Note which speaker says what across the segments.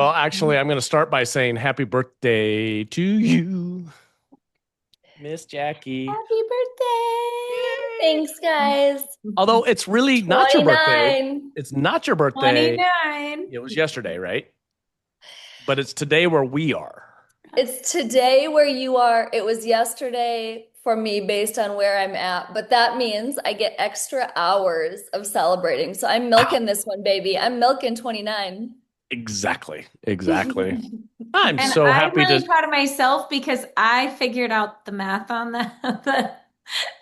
Speaker 1: Well, actually, I'm going to start by saying happy birthday to you, Miss Jackie.
Speaker 2: Happy birthday.
Speaker 3: Thanks, guys.
Speaker 1: Although it's really not your birthday.
Speaker 3: 29.
Speaker 1: It's not your birthday.
Speaker 2: 29.
Speaker 1: It was yesterday, right? But it's today where we are.
Speaker 3: It's today where you are. It was yesterday for me based on where I'm at, but that means I get extra hours of celebrating. So I'm
Speaker 1: Ah,
Speaker 3: milking this one, baby. I'm milking 29.
Speaker 1: exactly. Exactly. I'm
Speaker 2: And
Speaker 1: so
Speaker 2: I'm
Speaker 1: happy
Speaker 2: really
Speaker 1: to.
Speaker 2: proud of myself because I figured out the math on that. The time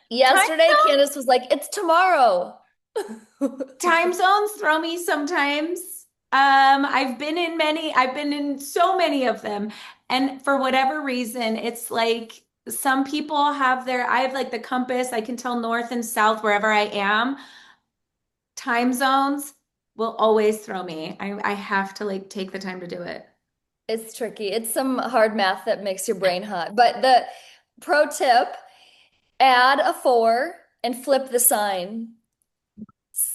Speaker 3: Yesterday,
Speaker 2: zone,
Speaker 3: Candace was like, it's tomorrow.
Speaker 2: time zones throw me sometimes. I've been in so many of them. And for whatever reason, it's like some people have I have like the compass, I can tell north and south wherever I am. Time zones will always throw me. I have to like take the time to do it.
Speaker 3: It's tricky. It's some hard math that makes your brain hot. But the pro tip, add a four and flip the sign.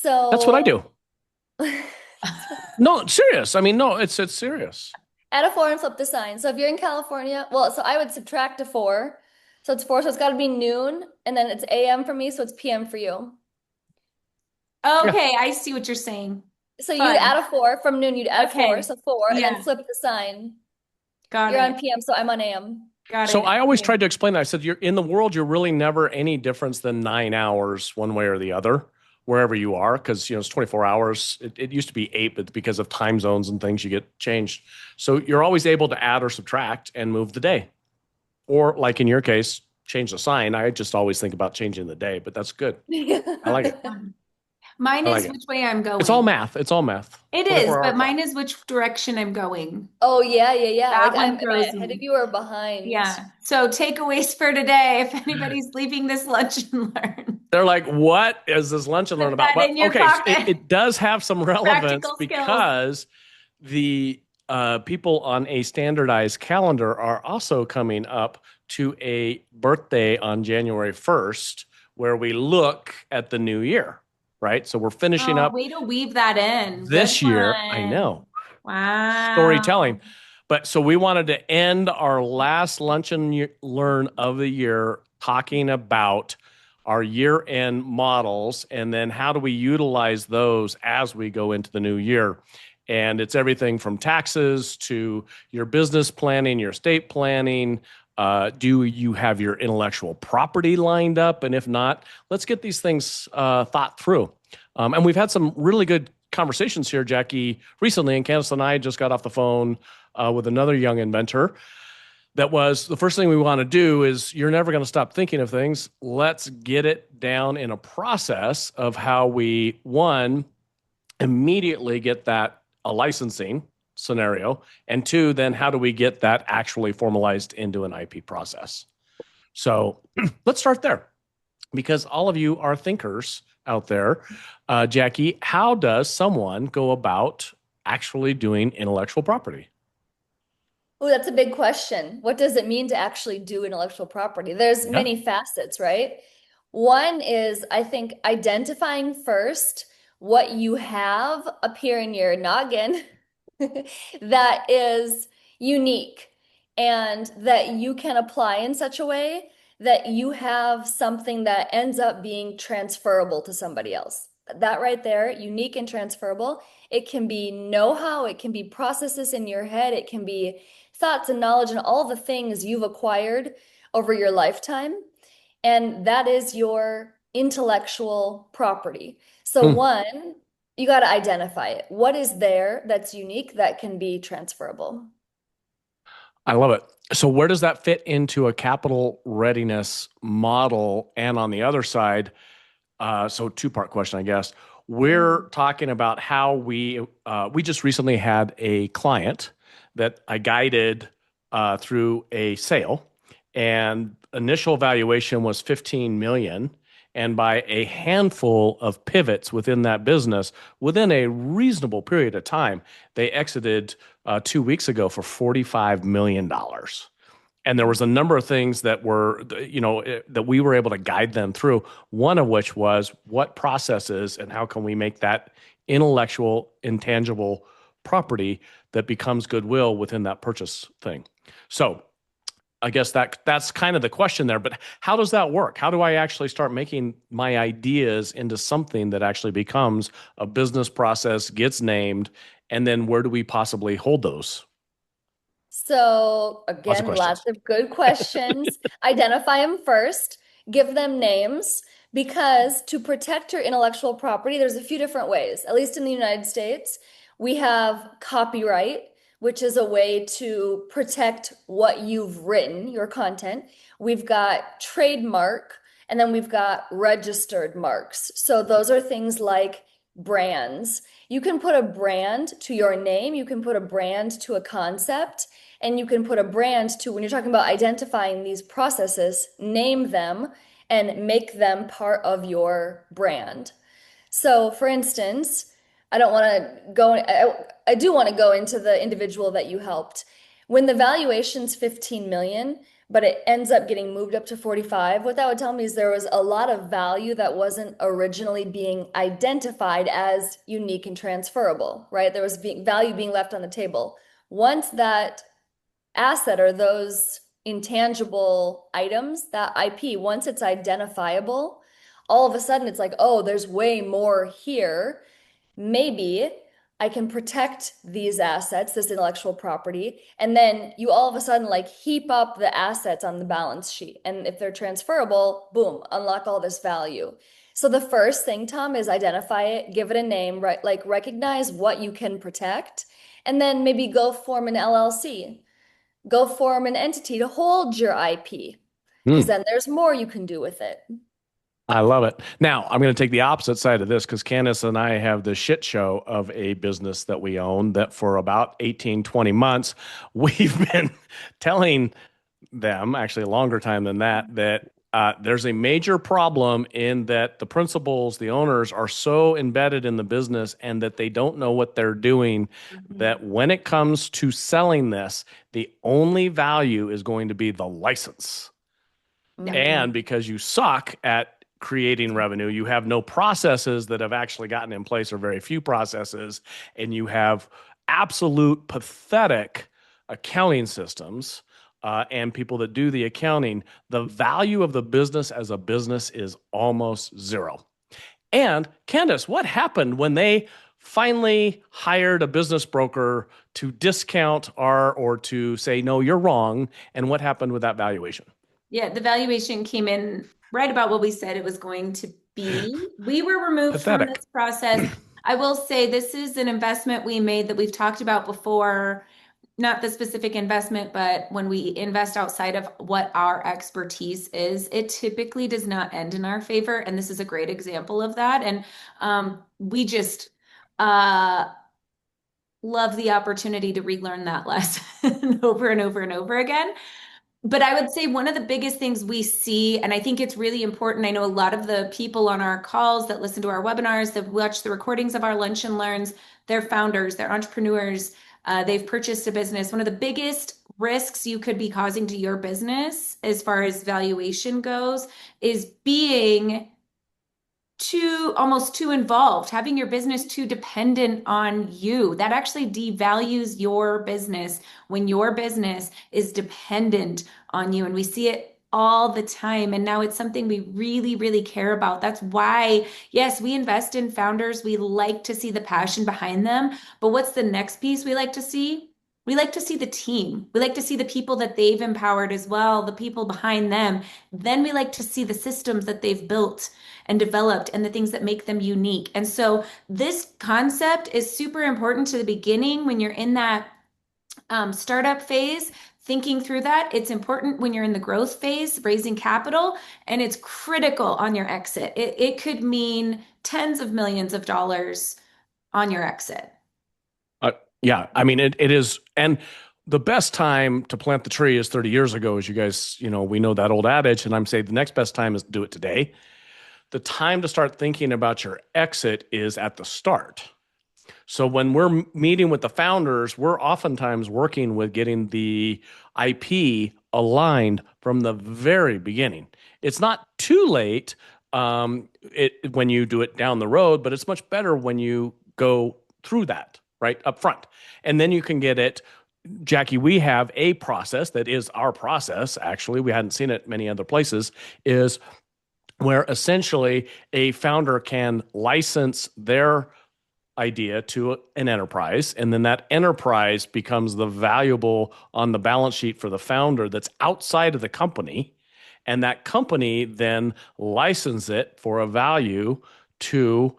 Speaker 1: That's what I
Speaker 3: So
Speaker 1: do. No, serious. I mean, no, it's serious.
Speaker 3: add a four and flip the sign. So if you're in California, well, so I would subtract a four. So it's four, so it's got to be noon, and then it's AM for me, so it's PM for you.
Speaker 1: Yeah.
Speaker 2: Okay, I see what you're saying.
Speaker 3: So you'd
Speaker 2: Fun.
Speaker 3: add a four from noon, you'd add four,
Speaker 2: Okay.
Speaker 3: so four, and then
Speaker 2: Yeah,
Speaker 3: flip the sign.
Speaker 2: got
Speaker 3: You're on
Speaker 2: it.
Speaker 3: PM, so I'm on AM.
Speaker 2: Got
Speaker 1: So
Speaker 2: it.
Speaker 1: I always
Speaker 2: Okay.
Speaker 1: tried to explain that. I said, you're in the world, you're really never any difference than 9 hours one way or the other, wherever you are, because it's 24 hours. It used to be eight, but because of time zones and things, you get changed. So you're always able to add or subtract and move the day. Or like in your case, change the sign. I just always think about changing the day, but that's good. I like it.
Speaker 2: Fun. Mine
Speaker 1: I like
Speaker 2: is
Speaker 1: it.
Speaker 2: which way I'm
Speaker 1: It's all
Speaker 2: going.
Speaker 1: math. It's all math.
Speaker 2: It is,
Speaker 1: 24-hour
Speaker 2: but
Speaker 1: clock.
Speaker 2: mine is which direction I'm going.
Speaker 3: Oh yeah, yeah, yeah.
Speaker 2: That
Speaker 3: Like
Speaker 2: one
Speaker 3: am I
Speaker 2: throws
Speaker 3: ahead of
Speaker 2: me.
Speaker 3: you or behind?
Speaker 2: Yeah. So takeaways for today, if anybody's leaving this lunch and learn,
Speaker 1: They're like, what is this lunch and learn
Speaker 2: put
Speaker 1: about?
Speaker 2: that
Speaker 1: Well,
Speaker 2: in your
Speaker 1: okay, so it,
Speaker 2: pocket.
Speaker 1: it does have some relevance
Speaker 2: Practical skills.
Speaker 1: because the people on a standardized calendar are also coming up to a birthday on January 1st where we look at the new year, right? So we're finishing
Speaker 2: Oh,
Speaker 1: up
Speaker 2: way to weave that in. Good
Speaker 1: this year. I
Speaker 2: one.
Speaker 1: know, storytelling.
Speaker 2: Wow.
Speaker 1: But so we wanted to end our last lunch and learn of the year talking about our year end models and then how do we utilize those as we go into the new year. And it's everything from taxes to your business planning, your estate planning. Do you have your intellectual property lined up? And if not, let's get these things thought through. And we've had some really good conversations here, Jackie, recently. And Candace and I just got off the phone with another young inventor. That was the first thing we want to do is you're never going to stop thinking of things. Let's get it down in a process of how we, one, immediately get that a licensing scenario, and two, then how do we get that actually formalized into an IP process? So let's start there because all of you are thinkers out there. Jackie, how does someone go about actually doing intellectual property?
Speaker 3: Oh, that's a big question. What does it mean to actually do intellectual property? There's
Speaker 1: Yeah.
Speaker 3: many facets, right? One is, I think, identifying first what you have up here in your noggin that is unique and that you can apply in such a way that you have something that ends up being transferable to somebody else. That right there, unique and transferable. It can be know-how, it can be processes in your head, it can be thoughts and knowledge and all the things you've acquired over your lifetime. And that is your intellectual property. So,
Speaker 1: Hmm.
Speaker 3: one, you got to identify it. What is there that's unique that can be transferable?
Speaker 1: I love it. So, where does that fit into a capital readiness model? And on the other side, so two-part question, I guess. We're
Speaker 3: Mhm.
Speaker 1: talking about how we just recently had a client that I guided through a sale, and initial valuation was 15 million. And by a handful of pivots within that business, within a reasonable period of time, they exited 2 weeks ago for $45 million. And there was a number of things that were, that we were able to guide them through. One of which was what processes and how can we make that intellectual, intangible property that becomes goodwill within that purchase thing. So I guess that's kind of the question there, but how does that work? How do I actually start making my ideas into something that actually becomes a business process, gets named, and then where do we possibly hold those?
Speaker 3: So
Speaker 1: Lots of
Speaker 3: again, lots
Speaker 1: questions.
Speaker 3: of good questions. Identify them first, give them names, because to protect your intellectual property, there's a few different ways. At least in the United States, we have copyright, which is a way to protect what you've written, your content. We've got trademark, and then we've got registered marks. So those are things like brands. You can put a brand to your name, you can put a brand to a concept. And you can put a brand to, when you're talking about identifying these processes, name them and make them part of your brand. So, for instance, I don't want to go, I do want to go into the individual that you helped. When the valuation's 15 million, but it ends up getting moved up to 45, what that would tell me is there was a lot of value that wasn't originally being identified as unique and transferable, right? There was value being left on the table. Once that asset or those intangible items, that IP, once it's identifiable, all of a sudden it's like, oh, there's way more here. Maybe I can protect these assets, this intellectual property, and then you all of a sudden like heap up the assets on the balance sheet. And if they're transferable, boom, unlock all this value. So the first thing, Tom, is identify it, give it a name, right? Like recognize what you can protect, and then maybe go form an LLC, go form an entity to hold your IP, because
Speaker 1: Hmm.
Speaker 3: then there's more you can do with it.
Speaker 1: I love it. Now, I'm going to take the opposite side of this because Candace and I have the shit show of a business that we own that for about 18, 20 months, we've been telling them, actually a longer time than that, that there's a major problem in that the principals, the owners are so embedded in the business and that they don't know what they're doing,
Speaker 2: Mhm.
Speaker 1: that when it comes to selling this, the only value is going to be the license.
Speaker 2: Yeah.
Speaker 3: Mhm.
Speaker 1: And because you suck at creating revenue, you have no processes that have actually gotten in place or very few processes, and you have absolute pathetic accounting systems and people that do the accounting, the value of the business as a business is almost zero. And Candace, what happened when they finally hired a business broker to discount our or to say, no, you're wrong? And what happened with that valuation?
Speaker 2: Yeah, the valuation came in right about what we said it was going to be. We were removed from
Speaker 1: Pathetic.
Speaker 2: this process. I will say this is an investment we made that we've talked about before, not the specific investment, but when we invest outside of what our expertise is, it typically does not end in our favor. And this is a great example of that. And we just uh, love the opportunity to relearn that lesson over and over and over again. But I would say one of the biggest things we see, and I think it's really important. I know a lot of the people on our calls that listen to our webinars, that watch the recordings of our lunch and learns, they're founders, they're entrepreneurs, they've purchased a business. One of the biggest risks you could be causing to your business as far as valuation goes is being too involved, having your business too dependent on you. That actually devalues your business when your business is dependent on you. And we see it all the time. And now it's something we really, really care about. That's why, yes, we invest in founders. We like to see the passion behind them. But what's the next piece we like to see? We like to see the team. We like to see the people that they've empowered as well, the people behind them. Then we like to see the systems that they've built and developed and the things that make them unique. And so this concept is super important to the beginning when you're in that startup phase. Thinking through that, it's important when you're in the growth phase, raising capital, and it's critical on your exit. It could mean tens of millions of dollars on your exit.
Speaker 1: Uh, yeah, I mean it is, and the best time to plant the tree is 30 years ago, as you guys, we know that old adage, and I'm saying the next best time is to do it today. The time to start thinking about your exit is at the start. So when we're meeting with the founders, we're oftentimes working with getting the IP aligned from the very beginning. It's not too late when you do it down the road, but it's much better when you go through that, right up front. And then you can get it. Jackie, we have a process that is our process. Actually, we hadn't seen it many other places, is where essentially a founder can license their idea to an enterprise, and then that enterprise becomes the valuable on the balance sheet for the founder that's outside of the company, and that company then licenses it for a value to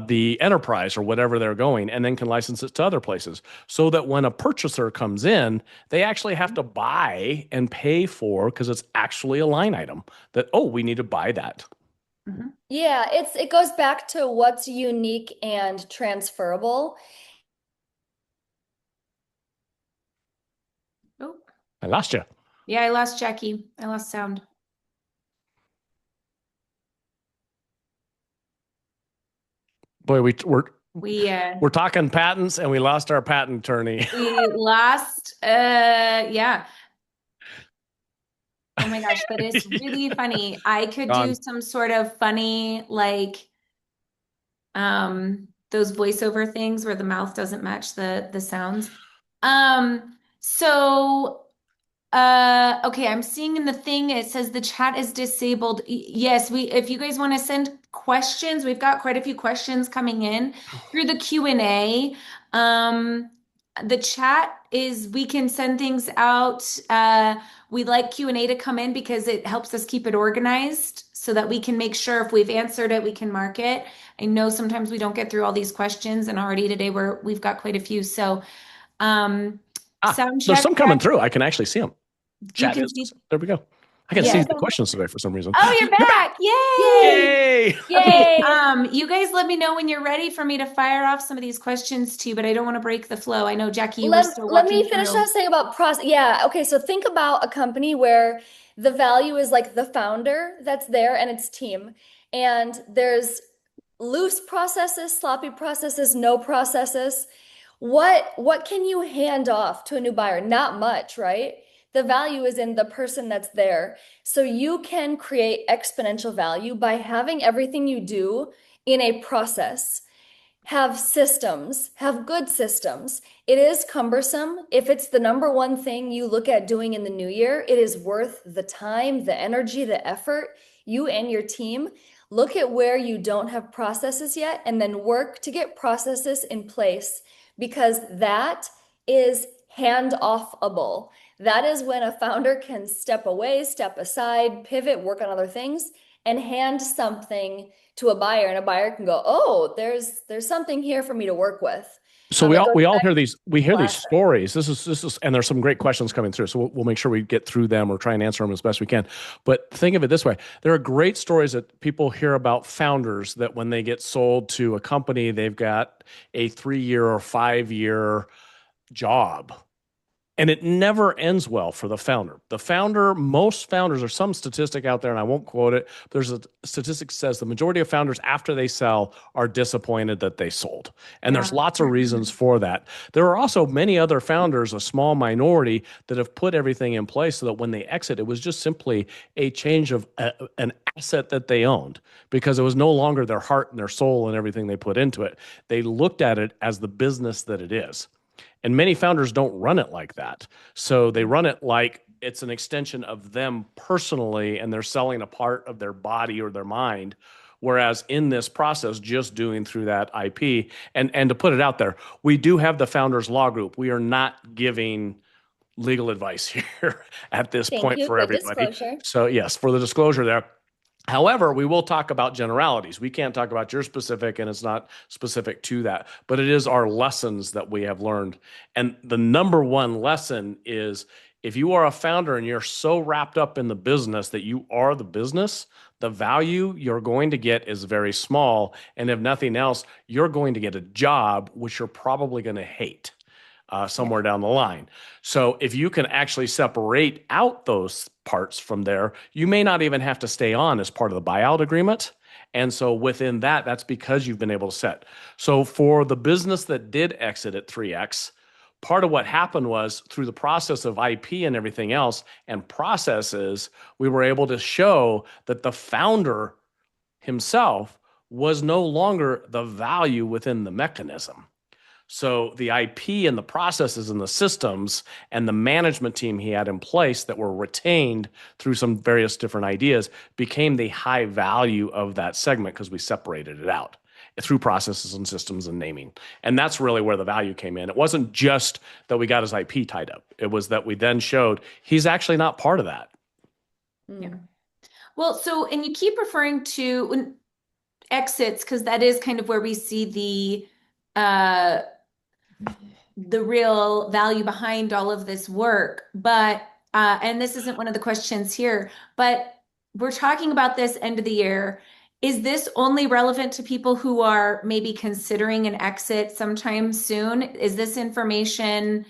Speaker 1: the enterprise or whatever they're going, and then can license it to other places, so that when a purchaser comes in, they actually have to buy and pay for, because it's actually a line item that, oh, we need to buy that.
Speaker 2: Mm-hmm.
Speaker 3: Yeah, it goes back to what's unique and transferable.
Speaker 2: Oh,
Speaker 1: I lost you.
Speaker 2: yeah, I lost Jackie. I lost sound.
Speaker 1: Boy,
Speaker 2: We
Speaker 1: we're talking patents and we lost our patent attorney.
Speaker 2: we lost yeah. Oh my gosh, but it's really funny. I could do
Speaker 1: Gone.
Speaker 2: some sort of funny like those voiceover things where the mouth doesn't match the sounds. So okay, I'm seeing in the thing it says the chat is disabled. Yes, we if you guys want to send questions, we've got quite a few questions coming in through the Q&A. The chat is we can send things out. We like Q&A to come in because it helps us keep it organized so that we can make sure if we've answered it, we can mark it. I know sometimes we don't get through all these questions, and already today we've got quite a few. So sound
Speaker 1: There's
Speaker 2: check.
Speaker 1: some coming through. I can actually see them.
Speaker 2: You
Speaker 1: Chat
Speaker 2: can
Speaker 1: is.
Speaker 2: see.
Speaker 1: There we go. I can
Speaker 2: Yeah.
Speaker 1: see the questions today for some reason.
Speaker 2: Oh, you're
Speaker 1: You're back.
Speaker 2: back. Yay.
Speaker 1: Yay.
Speaker 2: Okay.
Speaker 3: Yay!
Speaker 2: You guys let me know when you're ready for me to fire off some of these questions too, but I don't want to break the flow. I know, Jackie, you were still
Speaker 3: Let
Speaker 2: walking
Speaker 3: me finish
Speaker 2: through.
Speaker 3: that saying about process. Yeah, okay, so think about a company where the value is like the founder that's there and its team. And there's loose processes, sloppy processes, no processes. What can you hand off to a new buyer? Not much, right? The value is in the person that's there. So you can create exponential value by having everything you do in a process. Have systems, have good systems. It is cumbersome. If it's the number one thing you look at doing in the new year, it is worth the time, the energy, the effort. You and your team look at where you don't have processes yet and then work to get processes in place, because that is hand-offable. That is when a founder can step away, step aside, pivot, work on other things, and hand something to a buyer, and a buyer can go, oh, there's something here for me to work with.
Speaker 1: So
Speaker 3: It goes
Speaker 1: we all
Speaker 3: back
Speaker 1: hear
Speaker 3: to
Speaker 1: these
Speaker 3: last.
Speaker 1: stories. This is, and there's some great questions coming through. So we'll make sure we get through them or try and answer them as best we can. But think of it this way: there are great stories that people hear about founders that when they get sold to a company, they've got a 3-year or 5-year job, and it never ends well for the founder. The founder, most founders, there's some statistic out there, and I won't quote it. There's a statistic that says the majority of founders, after they sell, are disappointed that they sold. And there's
Speaker 2: Yeah.
Speaker 1: lots of reasons for that. There are also many other founders, a small minority, that have put everything in place so that when they exit, it was just simply a change of an asset that they owned, because it was no longer their heart and their soul and everything they put into it. They looked at it as the business that it is. And many founders don't run it like that. So they run it like it's an extension of them personally, and they're selling a part of their body or their mind. Whereas in this process, just doing through that IP, and to put it out there, we do have the Founders Law Group. We are not giving legal advice here at this
Speaker 3: Thank
Speaker 1: point
Speaker 3: you.
Speaker 1: for
Speaker 3: Good
Speaker 1: everybody.
Speaker 3: disclosure.
Speaker 1: So yes, for the disclosure there. However, we will talk about generalities. We can't talk about your specific, and it's not specific to that, but it is our lessons that we have learned. And the number one lesson is, if you are a founder and you're so wrapped up in the business that you are the business, the value you're going to get is very small. And if nothing else, you're going to get a job, which you're probably going to hate somewhere down the line. So if you can actually separate out those parts from there, you may not even have to stay on as part of the buyout agreement. And so within that, that's because you've been able to set. So for the business that did exit at 3X, part of what happened was through the process of IP and everything else and processes, we were able to show that the founder himself was no longer the value within the mechanism. So the IP and the processes and the systems and the management team he had in place that were retained through some various different ideas became the high value of that segment because we separated it out through processes and systems and naming. And that's really where the value came in. It wasn't just that we got his IP tied up. It was that we then showed he's actually not part of that.
Speaker 2: Yeah. Well, so, and you keep referring to exits because that is kind of where we see the real value behind all of this work. But and this isn't one of the questions here, but we're talking about this end of the year. Is this only relevant to people who are maybe considering an exit sometime soon? Is this information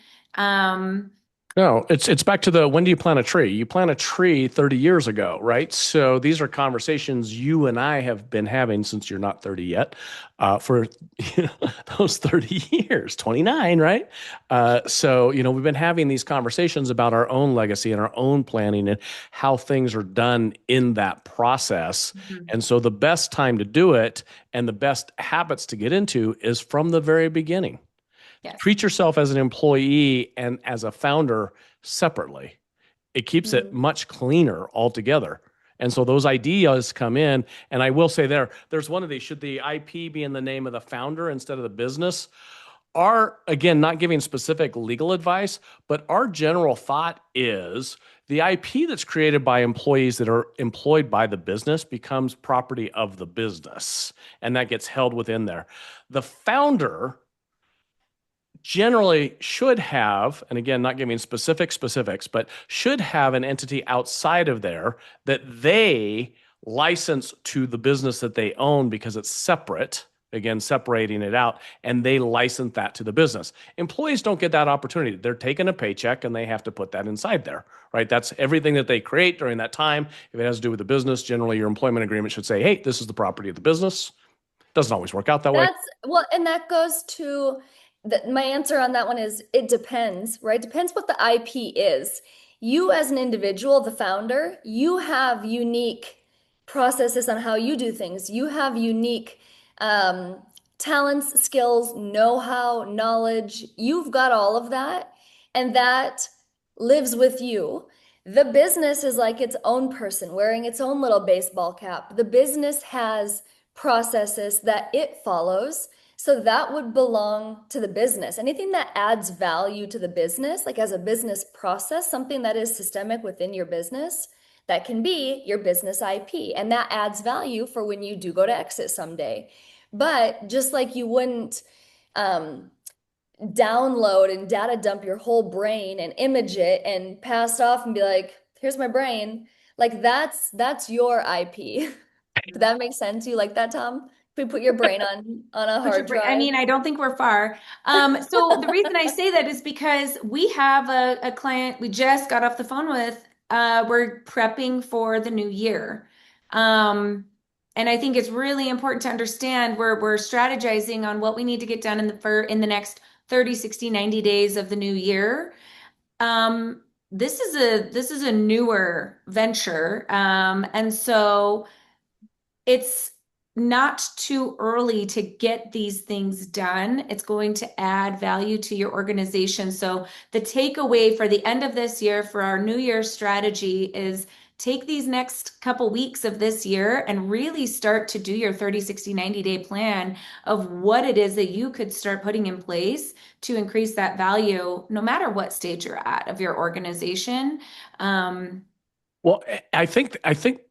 Speaker 1: No, it's back to the when do you plant a tree? You plant a tree 30 years ago, right? So these are conversations you and I have been having since you're not 30 yet, for those 30 years, 29, right? So we've been having these conversations about our own legacy and our own planning and how things are done in that process. And so the best time to do it and the best habits to get into is from the very beginning.
Speaker 2: Yes.
Speaker 1: Treat yourself as an employee and as a founder separately. It keeps it much cleaner altogether. And so those ideas come in. And I will say there's one of these. Should the IP be in the name of the founder instead of the business? Again, not giving specific legal advice, but our general thought is the IP that's created by employees that are employed by the business becomes property of the business. And that gets held within there. The founder generally should have, and again, not giving specifics, but should have an entity outside of there that they license to the business that they own because it's separate. Again, separating it out, and they license that to the business. Employees don't get that opportunity. They're taking a paycheck and they have to put that inside there, right? That's everything that they create during that time. If it has to do with the business, generally your employment agreement should say, hey, this is the property of the business. Doesn't always work out that way.
Speaker 3: And that goes to my answer on that one is it depends, right? Depends what the IP is. You as an individual, the founder, you have unique processes on how you do things. You have unique talents, skills, know-how, knowledge. You've got all of that, and that lives with you. The business is like its own person wearing its own little baseball cap. The business has processes that it follows. So that would belong to the business. Anything that adds value to the business, like as a business process, something that is systemic within your business, that can be your business IP. And that adds value for when you do go to exit someday. But just like you wouldn't download and data dump your whole brain and image it and pass it off and be like, here's my brain. Like that's your IP. Does that make sense? You like that, Tom? If we put your brain on a hard drive.
Speaker 2: I mean, I don't think we're far. So the reason I say that is because we have a client we just got off the phone with. We're prepping for the new year. And I think it's really important to understand we're strategizing on what we need to get done in the next 30, 60, 90 days of the new year. This is a newer venture. And so it's not too early to get these things done. It's going to add value to your organization. So the takeaway for the end of this year for our New Year strategy is take these next couple weeks of this year and really start to do your 30, 60, 90-day plan of what it is that you could start putting in place to increase that value, no matter what stage you're at of your organization.
Speaker 1: Well, I think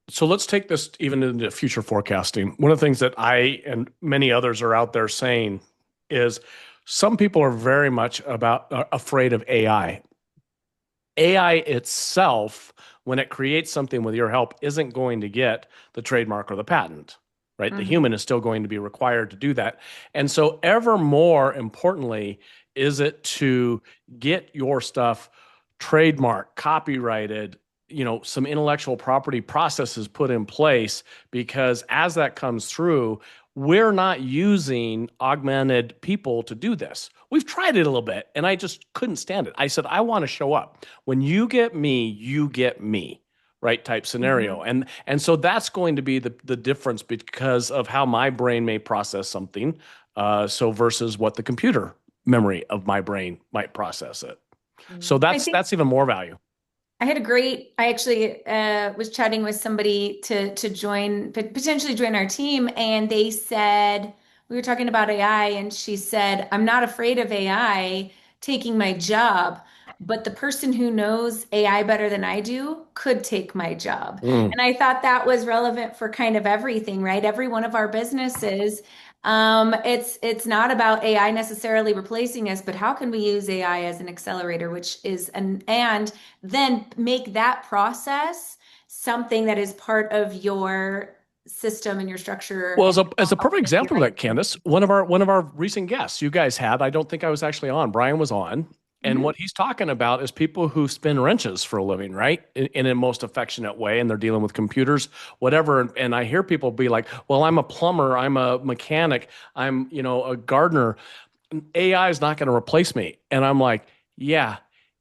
Speaker 1: so. Let's take this even into future forecasting. One of the things that I and many others are out there saying is some people are very much afraid of AI. AI itself, when it creates something with your help, isn't going to get the trademark or the patent, right? The human is still going to be required to do that. And so ever more importantly, is it to get your stuff trademarked, copyrighted, some intellectual property processes put in place, because as that comes through, we're not using augmented people to do this. We've tried it a little bit and I just couldn't stand it. I said, I want to show up. When you get me, right? Type scenario. And so that's going to be the difference because of how my brain may process something. So versus what the computer memory of my brain might process it. So
Speaker 3: Mm.
Speaker 2: I think
Speaker 1: that's even more value.
Speaker 2: I actually was chatting with somebody to join, potentially join our team, and they said, we were talking about AI, and she said, I'm not afraid of AI taking my job, but the person who knows AI better than I do could take my job.
Speaker 1: Mm.
Speaker 2: And I thought that was relevant for kind of everything, right? Every one of our businesses. It's not about AI necessarily replacing us, but how can we use AI as an accelerator, which is and then make that process something that is part of your system and your structure
Speaker 1: Well,
Speaker 2: and
Speaker 1: as a
Speaker 2: help
Speaker 1: perfect
Speaker 2: make the
Speaker 1: example of
Speaker 2: right
Speaker 1: that, Candace, one of our recent guests you guys had, I don't think I was actually on. Brian was on, and
Speaker 2: Mhm.
Speaker 1: what he's talking about is people who spin wrenches for a living, right? In a most affectionate way, and they're dealing with computers, whatever. And I hear people be like, "Well, I'm a plumber, I'm a mechanic, I'm a gardener. AI is not going to replace me." And I'm like, "Yeah,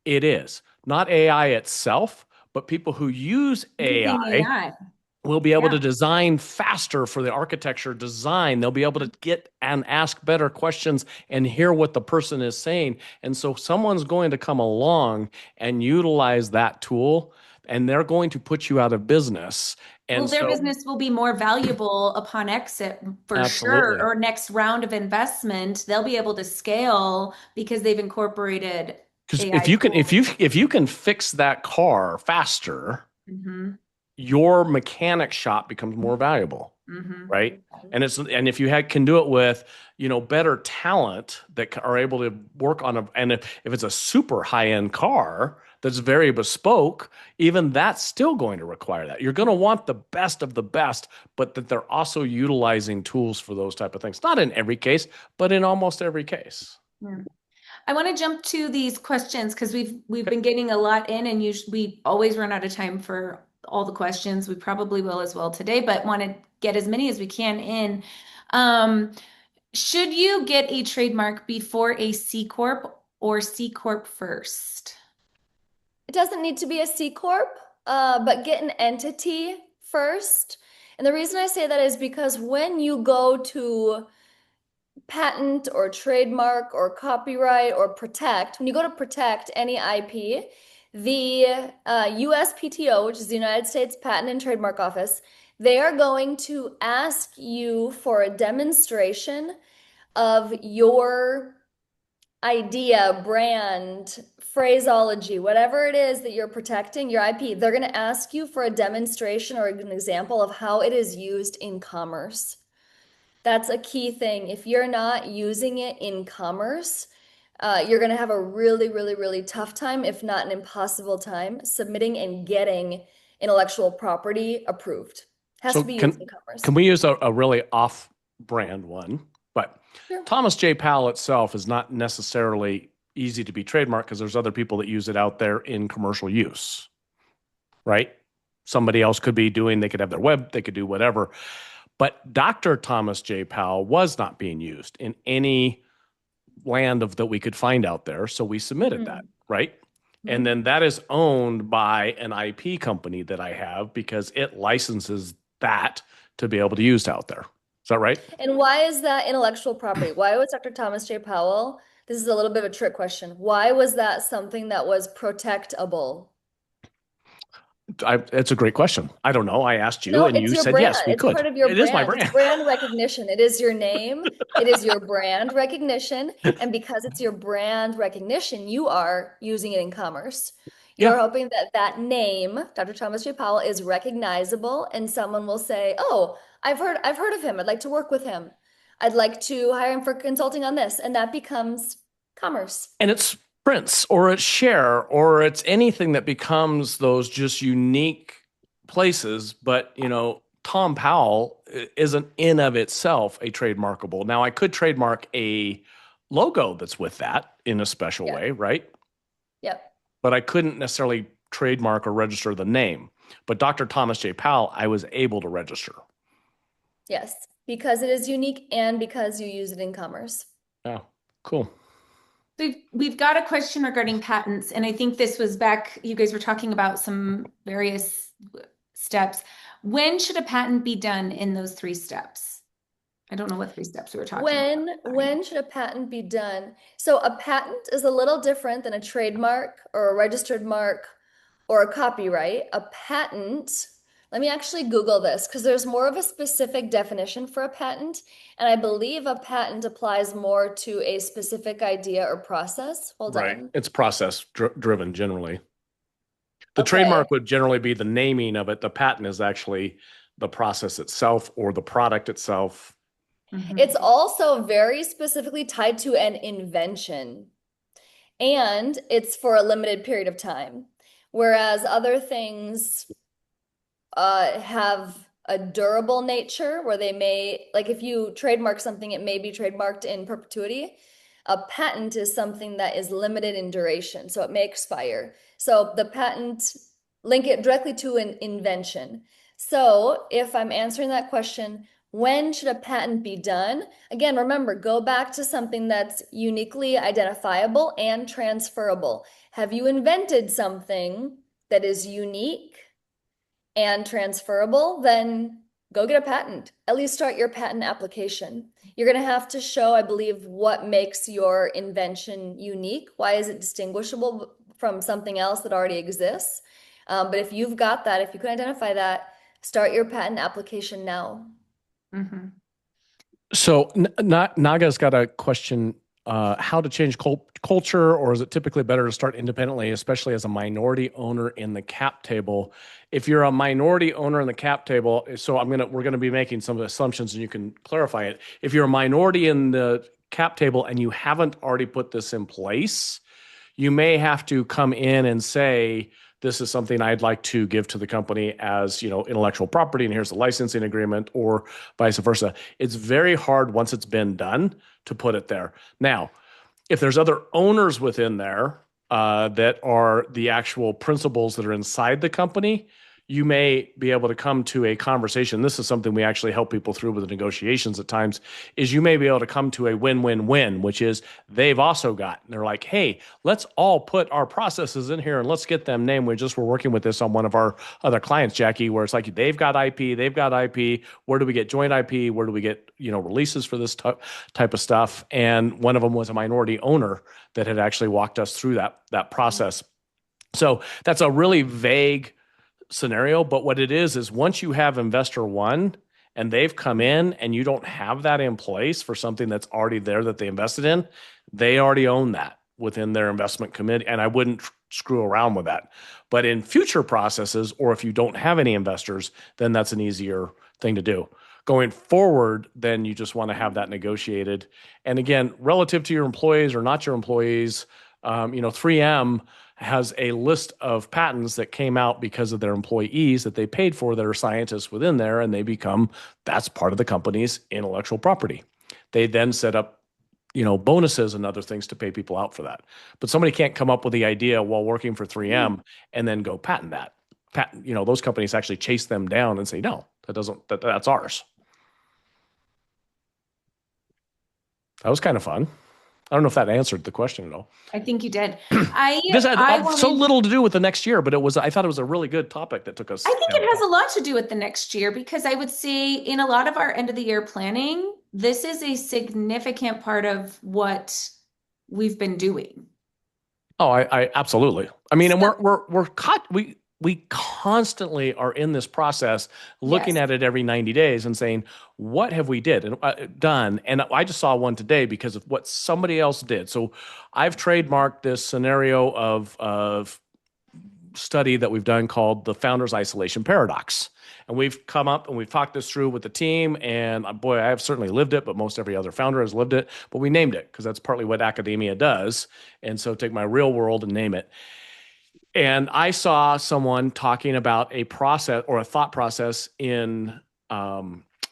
Speaker 1: it is. Not AI itself, but people who use
Speaker 2: Using
Speaker 1: AI."
Speaker 2: AI.
Speaker 1: We'll be able
Speaker 2: Yeah.
Speaker 1: to design faster for the architecture design. They'll be able to get and ask better questions and hear what the person is saying. And so someone's going to come along and utilize that tool, and they're going to put you out of business.
Speaker 2: Well,
Speaker 1: And
Speaker 2: their
Speaker 1: so,
Speaker 2: business will be more valuable upon exit for sure,
Speaker 1: absolutely.
Speaker 2: or next round of investment. They'll be able to scale because they've incorporated
Speaker 1: Because
Speaker 2: AI tools.
Speaker 1: if you can fix that car faster,
Speaker 2: Hmm.
Speaker 1: your mechanic shop becomes more valuable,
Speaker 2: Hmm.
Speaker 1: right? And if you can do it with better talent that are able to work on and if it's a super high end car that's very bespoke, even that's still going to require that. You're going to want the best of the best, but that they're also utilizing tools for those type of things. Not in every case, but in almost every case.
Speaker 2: Yeah. I want to jump to these questions because we've
Speaker 1: Okay.
Speaker 2: been getting a lot in, and usually we always run out of time for all the questions. We probably will as well today, but want to get as many as we can in. Um, should you get a trademark before a C Corp or C Corp first?
Speaker 3: It doesn't need to be a C Corp, but get an entity first. And the reason I say that is because when you go to patent or trademark or copyright or protect, when you go to protect any IP, the USPTO, which is the United States Patent and Trademark Office, they are going to ask you for a demonstration of your idea, brand, phraseology, whatever it is that you're protecting, your IP, they're going to ask you for a demonstration or an example of how it is used in commerce. That's a key thing. If you're not using it in commerce, you're going to have a really, really, really tough time, if not an impossible time, submitting and getting intellectual property approved. Has
Speaker 1: So
Speaker 3: to be used in commerce.
Speaker 1: can we use a really off-brand one? But
Speaker 3: Sure.
Speaker 1: Thomas J. Powell itself is not necessarily easy to be trademarked because there's other people that use it out there in commercial use, right? Somebody else could be doing, they could have their web, they could do whatever. But Dr. Thomas J. Powell was not being used in any land of that we could find out there. So we submitted that,
Speaker 3: Mhm.
Speaker 1: right? And
Speaker 3: Mhm.
Speaker 1: then that is owned by an IP company that I have because it licenses that to be able to use out there. Is that right?
Speaker 3: And why is that intellectual property? Why was Dr. Thomas J. Powell? This is a little bit of a trick question. Why was that something that was protectable?
Speaker 1: It's a great question. I don't know. I asked you,
Speaker 3: No,
Speaker 1: and
Speaker 3: it's
Speaker 1: you
Speaker 3: your
Speaker 1: said
Speaker 3: brand.
Speaker 1: yes, we
Speaker 3: It's
Speaker 1: could.
Speaker 3: part of your
Speaker 1: It is my
Speaker 3: brand. It's
Speaker 1: brand.
Speaker 3: brand recognition. It is your name. It is your brand recognition. And because it's your brand recognition, you are using it in commerce.
Speaker 1: Yeah.
Speaker 3: You're hoping that that name, Dr. Thomas J. Powell, is recognizable and someone will say, "Oh, I've heard of him. I'd like to work with him. I'd like to hire him for consulting on this." And that becomes commerce.
Speaker 1: And it's Prince or it's Share or it's anything that becomes those just unique places. But, Tom Powell isn't in of itself a trademarkable. Now, I could trademark a logo that's with that in a special
Speaker 3: Yeah.
Speaker 1: way, right?
Speaker 3: Yep.
Speaker 1: But I couldn't necessarily trademark or register the name. But Dr. Thomas J. Powell, I was able to register.
Speaker 3: Yes. Because it is unique and because you use it in commerce.
Speaker 1: Yeah, cool.
Speaker 2: We've got a question regarding patents, and I think this was back, you guys were talking about some various steps. When should a patent be done in those three steps? I don't know what 3 steps we were talking about.
Speaker 3: When should a patent be done? So a patent is a little different than a trademark or a registered mark or a copyright. A patent, let me actually Google this because there's more of a specific definition for a patent, and I believe a patent applies more to a specific idea or process. Hold
Speaker 1: Right.
Speaker 3: on.
Speaker 1: It's process driven generally. The
Speaker 3: Okay.
Speaker 1: trademark would generally be the naming of it. The patent is actually the process itself or the product itself.
Speaker 3: It's also very specifically tied to an invention, and it's for a limited period of time. Whereas other things have a durable nature where they may, like if you trademark something, it may be trademarked in perpetuity. A patent is something that is limited in duration, so it may expire. So the patent, link it directly to an invention. So if I'm answering that question, when should a patent be done? Again, remember, go back to something that's uniquely identifiable and transferable. Have you invented something that is unique and transferable? Then go get a patent. At least start your patent application. You're going to have to show, I believe, what makes your invention unique. Why is it distinguishable from something else that already exists? But if you've got that, if you can identify that, start your patent application now.
Speaker 1: So Naga's got a question, how to change culture, or is it typically better to start independently, especially as a minority owner in the cap table? If you're a minority owner in the cap table, so we're gonna be making some assumptions and you can clarify it. If you're a minority in the cap table and you haven't already put this in place, you may have to come in and say, this is something I'd like to give to the company as, intellectual property, and here's the licensing agreement, or vice versa. It's very hard once it's been done to put it there. Now, if there's other owners within there that are the actual principals that are inside the company, you may be able to come to a conversation. This is something we actually help people through with the negotiations at times, is you may be able to come to a win-win-win, which is they've also got, and they're like, hey, let's all put our processes in here and let's get them named. We're working with this on one of our other clients, Jackie, where it's like, they've got IP. Where do we get joint IP? Where do we get, releases for this type of stuff? And one of them was a minority owner that had actually walked us through that process. So that's a really vague scenario, but what it is once you have investor one and they've come in and you don't have that in place for something that's already there that they invested in, they already own that within their investment committee, and I wouldn't screw around with that. But in future processes, or if you don't have any investors, then that's an easier thing to do. Going forward, then you just want to have that negotiated. And again, relative to your employees or not your employees, 3M has a list of patents that came out because of their employees that they paid for that are scientists within there, and that's part of the company's intellectual property. They then set up, bonuses and other things to pay people out for that. But somebody can't come up with the idea while working for 3M and then go patent that. Those companies actually chase them down and say, no, that's ours. That was kind of fun. I don't know if that answered the question at all.
Speaker 2: I think you did.
Speaker 1: This had so little to do with the next year, but I thought it was a really good topic that took us.
Speaker 2: I think it has a lot to do with the next year, because I would say in a lot of our end of the year planning, this is a significant part of what we've been doing.
Speaker 1: Oh, I absolutely. I mean, and we constantly are in this process looking at it every 90 days and saying, what have we done? And I just saw one today because of what somebody else did. So I've trademarked this scenario of study that we've done called the founder's isolation paradox. And we've come up and we've talked this through with the team, and boy, I have certainly lived it, but most every other founder has lived it. But we named it because that's partly what academia does. And so take my real world and name it. And I saw someone talking about a process or a thought process in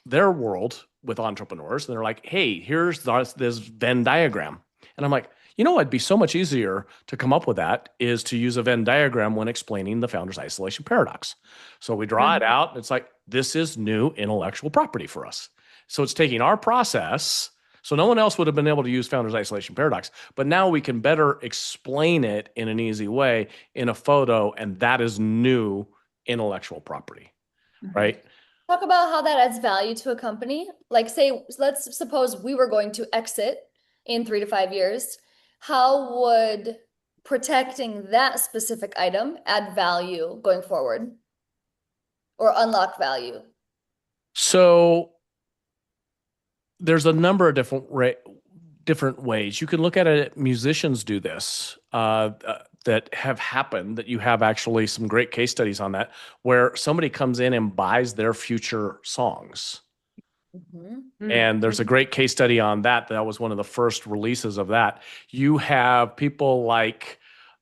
Speaker 1: their world with entrepreneurs. And they're like, hey, here's this Venn diagram. And I'm like, what'd be so much easier to come up with that is to use a Venn diagram when explaining the founder's isolation paradox. So we draw it out. It's like, this is new intellectual property for us. So it's taking our process. So no one else would have been able to use founder's isolation paradox, but now we can better explain it in an easy way in a photo, and that is new intellectual property, right?
Speaker 3: Talk about how that adds value to a company. Like, say, let's suppose we were going to exit in 3 to 5 years. How would protecting that specific item add value going forward or unlock value?
Speaker 1: So there's a number of different ways you can look at it. Musicians do this that have happened. That you have actually some great case studies on that, where somebody comes in and buys their future songs.
Speaker 3: Mhm.
Speaker 1: And there's a great case study on that. That was one of the first releases of that. You have people like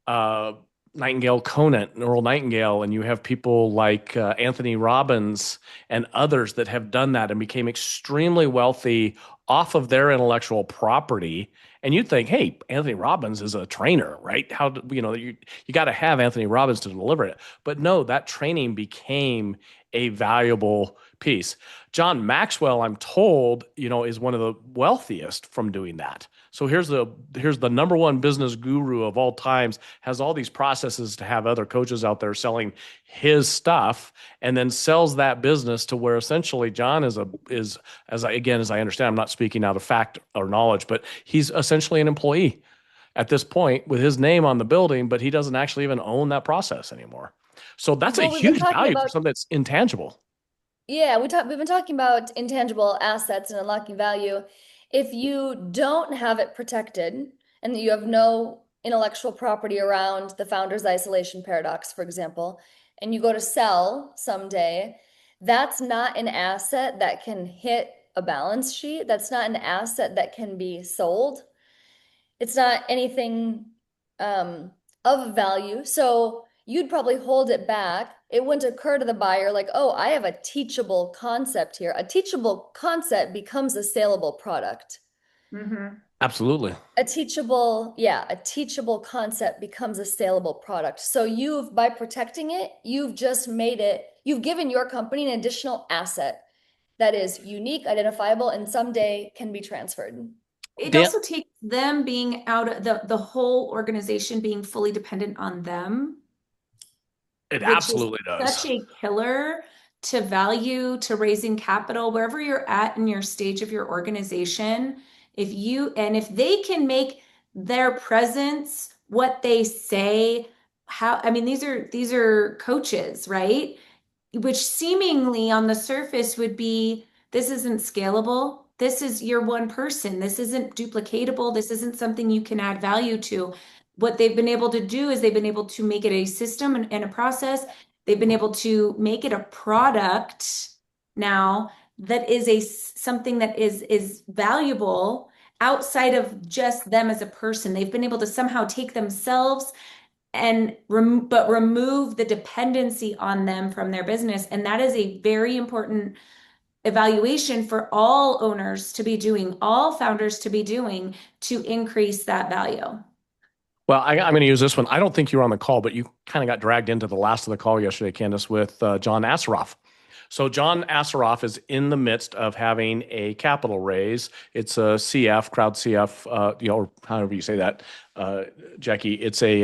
Speaker 1: uh, Nightingale Conant, Earl Nightingale, and you have people like Anthony Robbins and others that have done that and became extremely wealthy off of their intellectual property. And you'd think, hey, Anthony Robbins is a trainer, right? You got to have Anthony Robbins to deliver it. But no, that training became a valuable piece. John Maxwell, I'm told, is one of the wealthiest from doing that. So here's the number one business guru of all times, has all these processes to have other coaches out there selling his stuff, and then sells that business to where essentially John is as I understand, I'm not speaking out of fact or knowledge, but he's essentially an employee at this point with his name on the building, but he doesn't actually even own that process anymore. So that's a
Speaker 3: Well, we've been
Speaker 1: huge
Speaker 3: talking
Speaker 1: value for
Speaker 3: about,
Speaker 1: something that's intangible.
Speaker 3: yeah, we've been talking about intangible assets and unlocking value. If you don't have it protected and you have no intellectual property around the founder's isolation paradox, for example, and you go to sell someday, that's not an asset that can hit a balance sheet. That's not an asset that can be sold. It's not anything of value. So you'd probably hold it back. It wouldn't occur to the buyer like, oh, I have a teachable concept here. A teachable concept becomes a saleable product.
Speaker 2: Mm-hmm.
Speaker 1: Absolutely.
Speaker 3: A teachable concept becomes a saleable product. So by protecting it, you've given your company an additional asset that is unique, identifiable, and someday can be transferred.
Speaker 2: It
Speaker 1: Dan,
Speaker 2: also takes them being out of the whole organization being fully dependent on them,
Speaker 1: it
Speaker 2: which is
Speaker 1: absolutely does.
Speaker 2: such a killer to value, to raising capital, wherever you're at in your stage of your organization. If they can make their presence what they say, I mean, these are coaches, right? Which seemingly on the surface would be, this isn't scalable. This is your one person. This isn't duplicatable. This isn't something you can add value to. What they've been able to do is they've been able to make it a system and a process. They've been able to make it a product now that is something that is valuable outside of just them as a person. They've been able to somehow take themselves and remove the dependency on them from their business. And that is a very important evaluation for all owners to be doing, all founders to be doing to increase that value.
Speaker 1: Well, I'm going to use this one. I don't think you were on the call, but you kind of got dragged into the last of the call yesterday, Candace, with John Asseroff. So John Asseroff is in the midst of having a capital raise. It's a CF, crowd CF, or however you say that, Jackie. It's a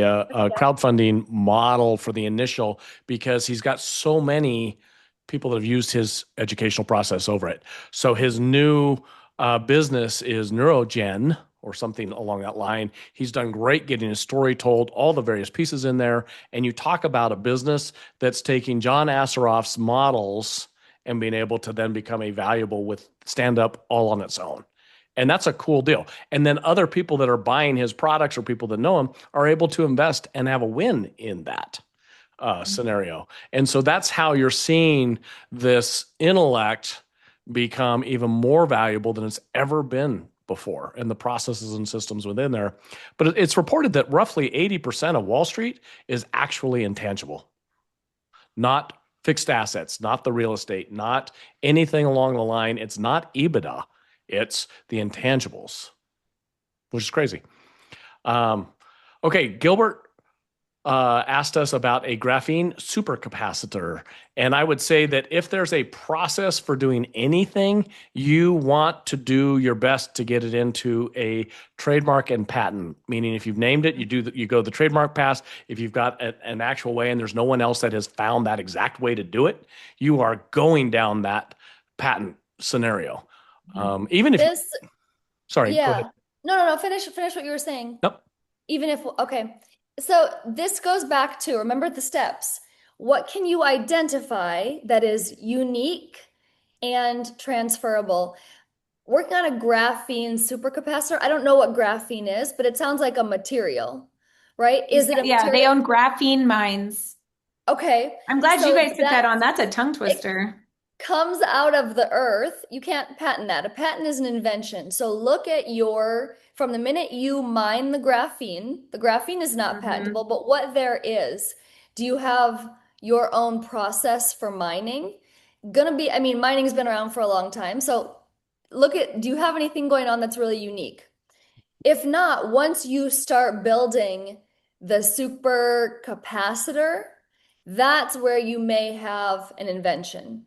Speaker 1: crowdfunding model for the initial, because he's got so many people that have used his educational process over it. So his new business is Neurogen or something along that line. He's done great getting his story told, all the various pieces in there. And you talk about a business that's taking John Asseroff's models and being able to then become a valuable with stand up all on its own. And that's a cool deal. And then other people that are buying his products or people that know him are able to invest and have a win in that scenario. And so that's how you're seeing this intellect become even more valuable than it's ever been before, and the processes and systems within there. But it's reported that roughly 80% of Wall Street is actually intangible, not fixed assets, not the real estate, not anything along the line. It's not EBITDA, it's the intangibles, which is crazy. Okay, Gilbert, asked us about a graphene supercapacitor. And I would say that if there's a process for doing anything, you want to do your best to get it into a trademark and patent. Meaning, if you've named it, you go the trademark path. If you've got an actual way and there's no one else that has found that exact way to do it, you are going down that patent scenario. Even if,
Speaker 3: This,
Speaker 1: sorry, go ahead.
Speaker 3: yeah. No. Finish what you were saying.
Speaker 1: Nope.
Speaker 3: Even if, okay. So this goes back to, remember the steps. What can you identify that is unique and transferable? Working on a graphene supercapacitor, I don't know what graphene is, but it sounds like a material, right? Is it a
Speaker 2: Yeah, they
Speaker 3: material?
Speaker 2: own graphene mines.
Speaker 3: Okay.
Speaker 2: I'm glad you
Speaker 3: So
Speaker 2: guys took that
Speaker 3: that
Speaker 2: on. That's a tongue twister.
Speaker 3: comes out of the earth. You can't patent that. A patent is an invention. So look at from the minute you mine the graphene is not patentable, but what there is, do you have your own process for mining? I mean, mining's been around for a long time. So do you have anything going on that's really unique? If not, once you start building the super capacitor, that's where you may have an invention.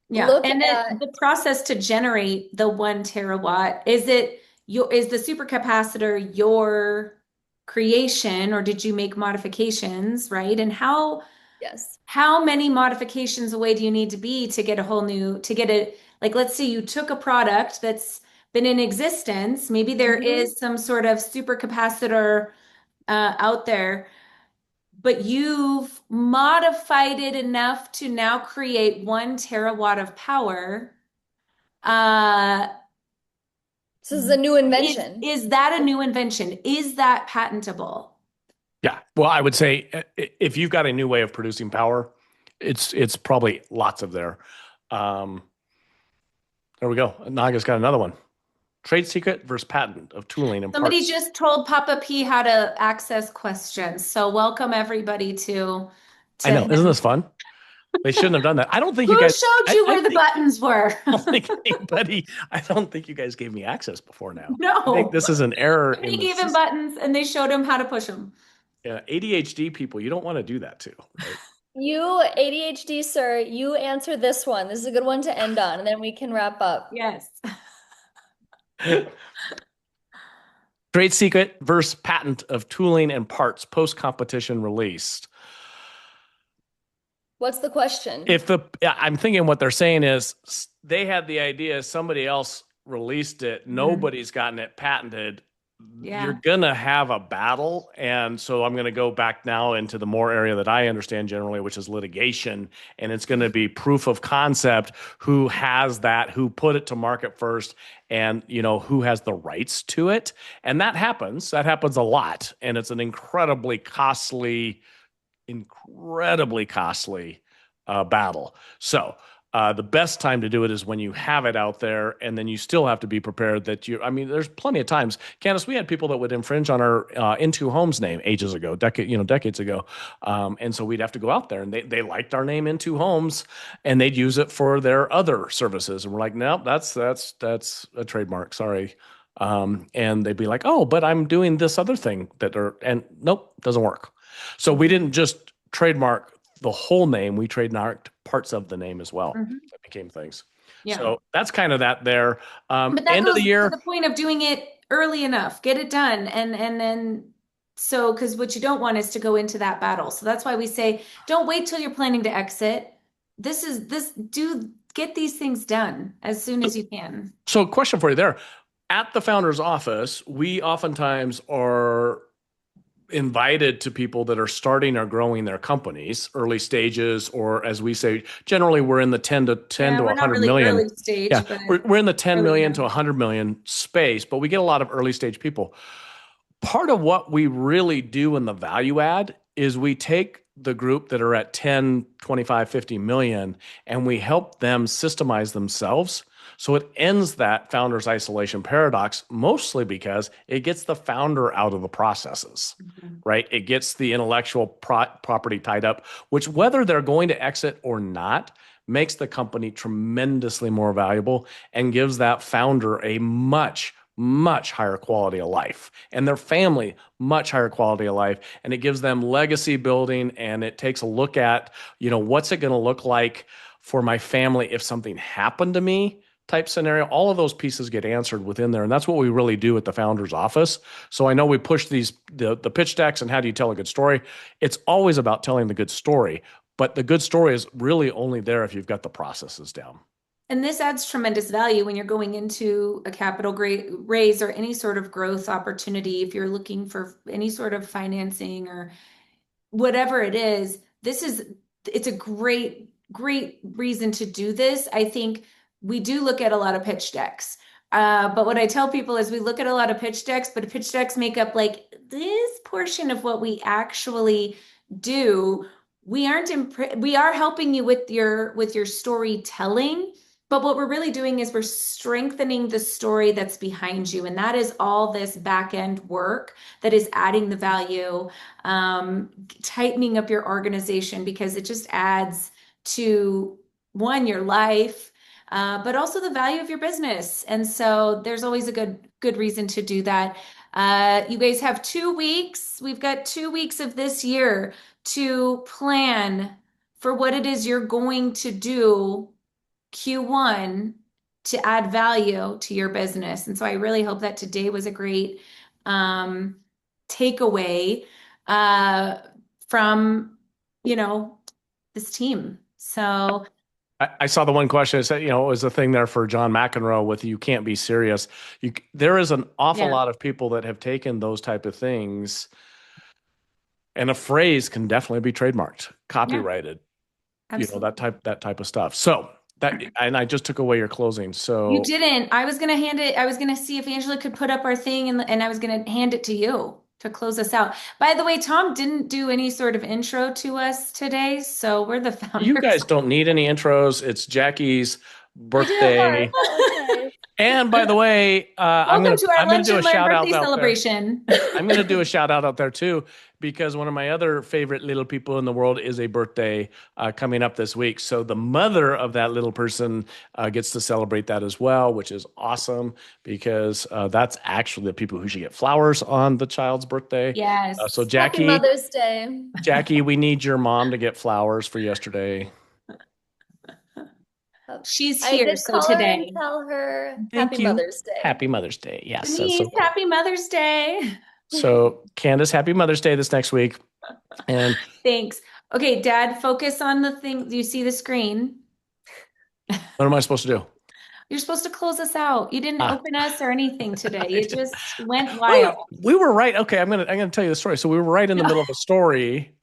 Speaker 2: Yeah.
Speaker 3: Look
Speaker 2: And
Speaker 3: at,
Speaker 2: the process to generate the 1 terawatt, is the supercapacitor your creation, or did you make modifications, right? And
Speaker 3: yes.
Speaker 2: how many modifications away do you need to be to get like, let's say you took a product that's been in existence, maybe there is some sort of supercapacitor out there, but you've modified it enough to now create 1 terawatt of power. Uh,
Speaker 3: This is a new invention.
Speaker 2: is that a new invention? Is that patentable?
Speaker 1: Yeah. Well, I would say if you've got a new way of producing power, it's probably lots of there. Um, there we go. Naga's got another one. Trade secret versus patent of tooling and
Speaker 2: Somebody
Speaker 1: parts.
Speaker 2: just told Papa P how to access questions. So welcome everybody to
Speaker 1: I know. Isn't
Speaker 2: him.
Speaker 1: this fun? They shouldn't have done that. I don't think you
Speaker 2: Who
Speaker 1: guys.
Speaker 2: showed you where the buttons were?
Speaker 1: I don't think you guys gave me access before now.
Speaker 2: No.
Speaker 1: I think this is an error
Speaker 2: Somebody
Speaker 1: in the
Speaker 2: gave him
Speaker 1: system.
Speaker 2: buttons and they showed him how to push them.
Speaker 1: Yeah, ADHD people, you don't want to do that to, right?
Speaker 3: You, ADHD, sir, you answer this one. This is a good one to end on, and then we can wrap up.
Speaker 2: Yes.
Speaker 1: Trade secret versus patent of tooling and parts post-competition released.
Speaker 3: What's the question?
Speaker 1: I'm thinking what they're saying is they had the idea, somebody else released it, nobody's gotten it patented.
Speaker 2: Yeah.
Speaker 1: You're gonna have a battle, and so I'm gonna go back now into the more area that I understand generally, which is litigation, and it's gonna be proof of concept. Who has that? Who put it to market first? And who has the rights to it? And that happens. That happens a lot, and it's an incredibly costly battle. So the best time to do it is when you have it out there, and then you still have to be prepared that there's plenty of times. Candace, we had people that would infringe on our Into Homes name ages ago, decades ago. And so we'd have to go out there, and they liked our name Into Homes, and they'd use it for their other services. And we're like, no, that's a trademark. Sorry. And they'd be like, oh, but I'm doing this other thing and nope, doesn't work. So we didn't just trademark the whole name, we trademarked parts of the name as well. That became things.
Speaker 2: Yeah.
Speaker 1: So that's kind of that there.
Speaker 2: But that
Speaker 1: end
Speaker 2: goes
Speaker 1: of the year.
Speaker 2: to the point of doing it early enough, get it done. And then, so, because what you don't want is to go into that battle. So that's why we say, don't wait till you're planning to exit. Get these things done as soon as you can.
Speaker 1: So question for you there. At the founder's office, we oftentimes are invited to people that are starting or growing their companies, early stages, or as we say, generally we're in the 10 to 100 million.
Speaker 2: Early stage,
Speaker 1: yeah,
Speaker 2: but
Speaker 1: we're in the 10 million
Speaker 2: young.
Speaker 1: to 100 million space, but we get a lot of early stage people. Part of what we really do in the value add is we take the group that are at 10, 25, 50 million, and we help them systemize themselves. So it ends that founder's isolation paradox, mostly because it gets the founder out of the processes, right? It gets the intellectual property tied up, which, whether they're going to exit or not, makes the company tremendously more valuable and gives that founder a much much higher quality of life, and their family much higher quality of life. And it gives them legacy building, and it takes a look at, what's it going to look like for my family if something happened to me type scenario. All of those pieces get answered within there. And that's what we really do at the founder's office. So I know we push the pitch decks and how do you tell a good story. It's always about telling the good story, but the good story is really only there if you've got the processes down.
Speaker 2: And this adds tremendous value when you're going into a capital raise or any sort of growth opportunity. If you're looking for any sort of financing or whatever it is, it's a great reason to do this. I think we do look at a lot of pitch decks. But what I tell people is we look at a lot of pitch decks, but pitch decks make up like this portion of what we actually do. We are helping you with your storytelling, but what we're really doing is we're strengthening the story that's behind you. And that is all this back end work that is adding the value, tightening up your organization, because it just adds to one, your life, but also the value of your business. And so there's always a good reason to do that. You guys have 2 weeks. We've got 2 weeks of this year to plan for what it is you're going to do Q1 to add value to your business. And so I really hope that today was a great takeaway from, this team. So
Speaker 1: I saw the one question. It said, it was a thing there for John McEnroe with "you can't be serious." There is an awful lot of people that have taken those type of things, and a phrase can definitely be trademarked, copyrighted, that type of stuff. So and I just took away your closing. So
Speaker 2: you didn't. I was gonna hand it. I was gonna see if Angela could put up our thing, and I was gonna hand it to you to close us out. By the way, Tom didn't do any sort of intro to us today, so we're the founders.
Speaker 1: You guys don't need any intros. It's Jackie's birthday. And by the way, I'm going to do a shout out
Speaker 2: celebration.
Speaker 1: I'm going to do a shout out there too, because one of my other favorite little people in the world is a birthday coming up this week. So the mother of that little person gets to celebrate that as well, which is awesome, because that's actually the people who should get flowers on the child's birthday.
Speaker 2: Yes.
Speaker 1: So Jackie,
Speaker 3: Happy Mother's Day.
Speaker 1: Jackie, we need your mom to get flowers for yesterday.
Speaker 2: She's here, so today.
Speaker 3: Tell her Happy Mother's Day.
Speaker 1: Happy Mother's Day. Yes.
Speaker 2: Denise, Happy Mother's Day.
Speaker 1: So Candace, Happy Mother's Day this next week. And
Speaker 2: thanks. Okay, Dad, focus on the thing. Do you see the screen?
Speaker 1: What am I supposed to do?
Speaker 2: You're supposed to close us out. You didn't open us or anything today. You just went wild.
Speaker 1: We were right. Okay, I'm gonna tell you the story. So we were right in the middle of a story.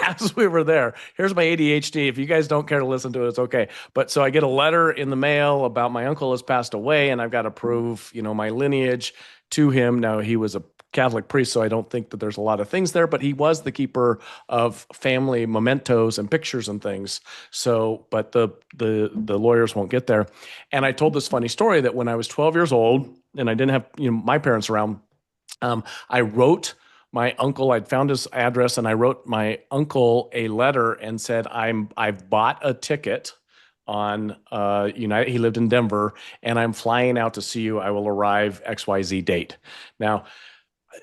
Speaker 1: As we were there. Here's my ADHD. If you guys don't care to listen to it, it's okay. But so I get a letter in the mail about my uncle has passed away, and I've got to prove, my lineage to him. Now, he was a Catholic priest, so I don't think that there's a lot of things there, but he was the keeper of family mementos and pictures and things. So, but the lawyers won't get there. And I told this funny story that when I was 12 years old and I didn't have, my parents around, I wrote my uncle, I'd found his address, and I wrote my uncle a letter and said, I've bought a ticket on United. He lived in Denver, and I'm flying out to see you. I will arrive XYZ date. Now,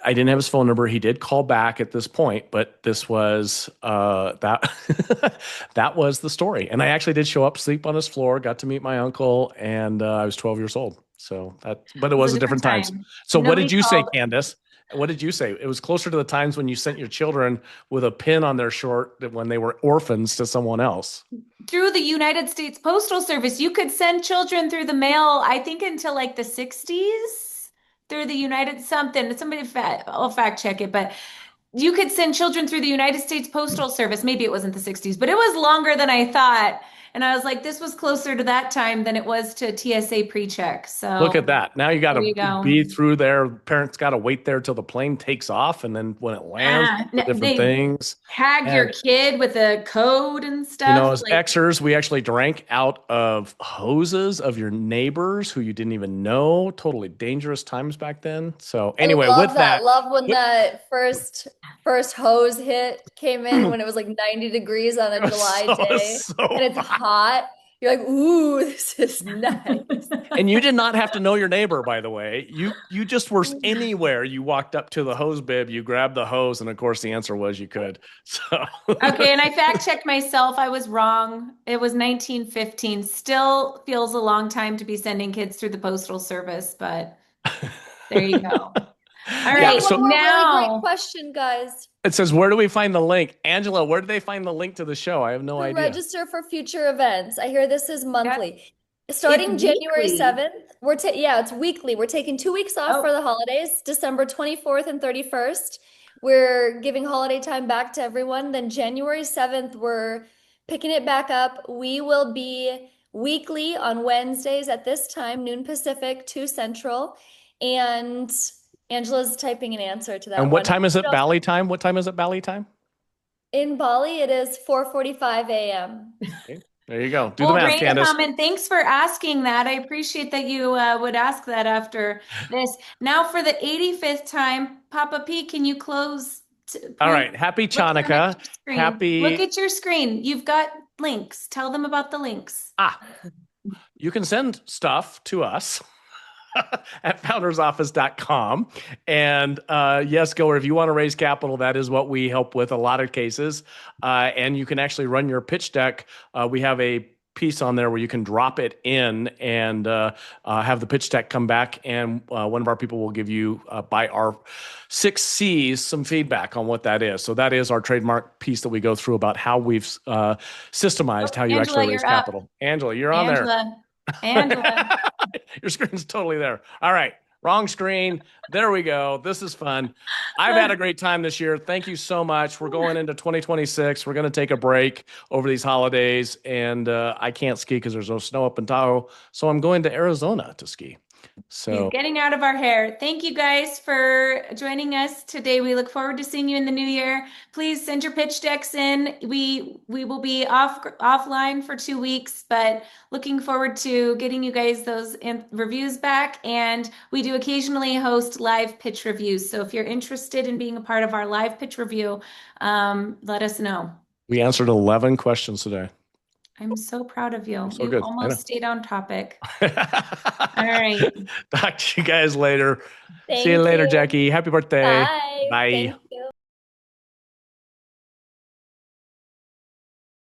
Speaker 1: I didn't have his phone number. He did call back at this point, but this was that that was the story. And I actually did show up, sleep on his floor, got to meet my uncle, and I was 12 years old. So but it was a different times. So what did you say, Candace? What did you say? It was closer to the times when you sent your children with a pin on their shirt when they were orphans to someone else.
Speaker 2: Through the United States Postal Service, you could send children through the mail, I think until like the 60s, through the United something. I'll fact check it, but you could send children through the United States Postal Service. Maybe it wasn't the 60s, but it was longer than I thought. And I was like, this was closer to that time than it was to TSA pre-check. So
Speaker 1: look at that. Now you got to be through there. Parents got to wait there till the plane takes off. And then when it lands, different things.
Speaker 2: Tag your kid with a code and stuff.
Speaker 1: As Xers, we actually drank out of hoses of your neighbors who you didn't even know. Totally dangerous times back then. So anyway, with that.
Speaker 3: Love when that first hose hit came in when it was like 90 degrees on a July day. And it's hot. You're like, ooh, this is nice.
Speaker 1: And you did not have to know your neighbor, by the way. You just were anywhere. You walked up to the hose bib, you grabbed the hose, and of course the answer was you could. So
Speaker 2: Okay, and I fact checked myself. I was wrong. It was 1915. Still feels a long time to be sending kids through the postal service, but there you go. All
Speaker 3: We
Speaker 1: yeah,
Speaker 3: have
Speaker 2: right,
Speaker 3: one
Speaker 1: so
Speaker 3: more really great
Speaker 2: now
Speaker 3: question, guys.
Speaker 1: it says, where do we find the link? Angela, where do they find the link to the show? I have no
Speaker 3: To
Speaker 1: idea.
Speaker 3: register for future events. I hear this is
Speaker 2: yeah,
Speaker 3: monthly.
Speaker 2: it's
Speaker 3: Starting January
Speaker 2: weekly.
Speaker 3: 7th, yeah, it's weekly. We're taking 2 weeks off for
Speaker 2: Oh,
Speaker 3: the holidays, December 24th and 31st. We're giving holiday time back to everyone. Then January 7th, we're picking it back up. We will be weekly on Wednesdays at this time, noon Pacific, 2 Central. And Angela's typing an answer to that
Speaker 1: And what
Speaker 3: one.
Speaker 1: time is it Bali time? What time is it Bali time?
Speaker 3: In Bali, it is 4:45 a.m.
Speaker 1: Okay, there you go. Do the
Speaker 2: well,
Speaker 1: math,
Speaker 2: great
Speaker 1: Candace.
Speaker 2: comment. Thanks for asking that. I appreciate that you would ask that after this. Now for the 85th time, Papa P, can you close
Speaker 1: All
Speaker 2: point?
Speaker 1: right. Happy
Speaker 2: Look down at
Speaker 1: Chanukah.
Speaker 2: your screen. Look
Speaker 1: Happy.
Speaker 2: at your screen. You've got links. Tell them about the links.
Speaker 1: Ah, you can send stuff to us at foundersoffice.com. And yes, Goer, if you want to raise capital, that is what we help with a lot of cases. And you can actually run your pitch deck. We have a piece on there where you can drop it in and have the pitch deck come back. And one of our people will give you, by our 6 C's, some feedback on what that is. So that is our trademark piece that we go through about how we've systemized how you
Speaker 2: Angela,
Speaker 1: actually raise
Speaker 2: you're up.
Speaker 1: capital. Angela, you're on there.
Speaker 2: Angela.
Speaker 1: Your screen's totally there. All right. Wrong screen. There we go. This is fun. I've had a great time this year. Thank you so much. We're going into 2026. We're going to take a break over these holidays, and I can't ski because there's no snow up in Tahoe. So I'm going to Arizona to ski.
Speaker 2: He's
Speaker 1: So
Speaker 2: getting out of our hair. Thank you guys for joining us today. We look forward to seeing you in the new year. Please send your pitch decks in. We will be offline for 2 weeks, but looking forward to getting you guys those reviews back. And we do occasionally host live pitch reviews. So if you're interested in being a part of our live pitch review, let us know.
Speaker 1: we answered 11 questions today.
Speaker 2: I'm so proud of you.
Speaker 1: So
Speaker 2: You
Speaker 1: good. I know.
Speaker 2: almost stayed on topic. All right.
Speaker 1: Talk to you guys later. See you
Speaker 3: Thank
Speaker 1: later,
Speaker 3: you.
Speaker 1: Jackie. Happy birthday.
Speaker 3: Bye.
Speaker 1: Bye.
Speaker 3: Thank